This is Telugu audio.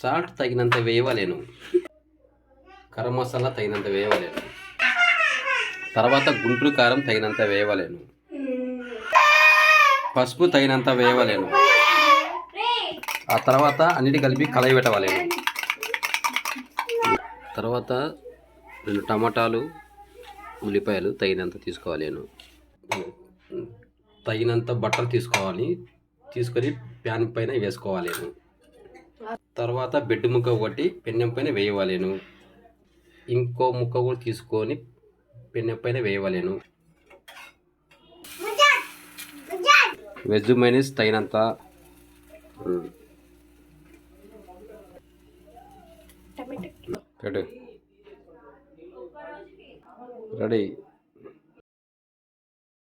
సాల్ట్ తగినంత వేయవలేను, గరం మసాలా తగినంత వేయవలేను, తర్వాత గుంటూరు కారం తగినంత వేయవలేను, పసుపు తగినంత వేయవలేను. ఆ తర్వాత అన్నిటి కలిపి కలయి పెట్టవలేను. తర్వాత 2 టమాటాలు, ఉల్లిపాయలు తగినంత తీసుకోవాలేను. తగినంత బటర్ తీసుకొని ప్యాన్ పైన వేసుకోవాలేను. తర్వాత బెడ్ ముక్క ఒకటి పెన్నెం పైన వేయవలేను. ఇంకో ముక్క కూడా తీసుకొని పెన్నెం పైన వేయవలేను. వెజ్ మైనస్ తగినంత రెడీ.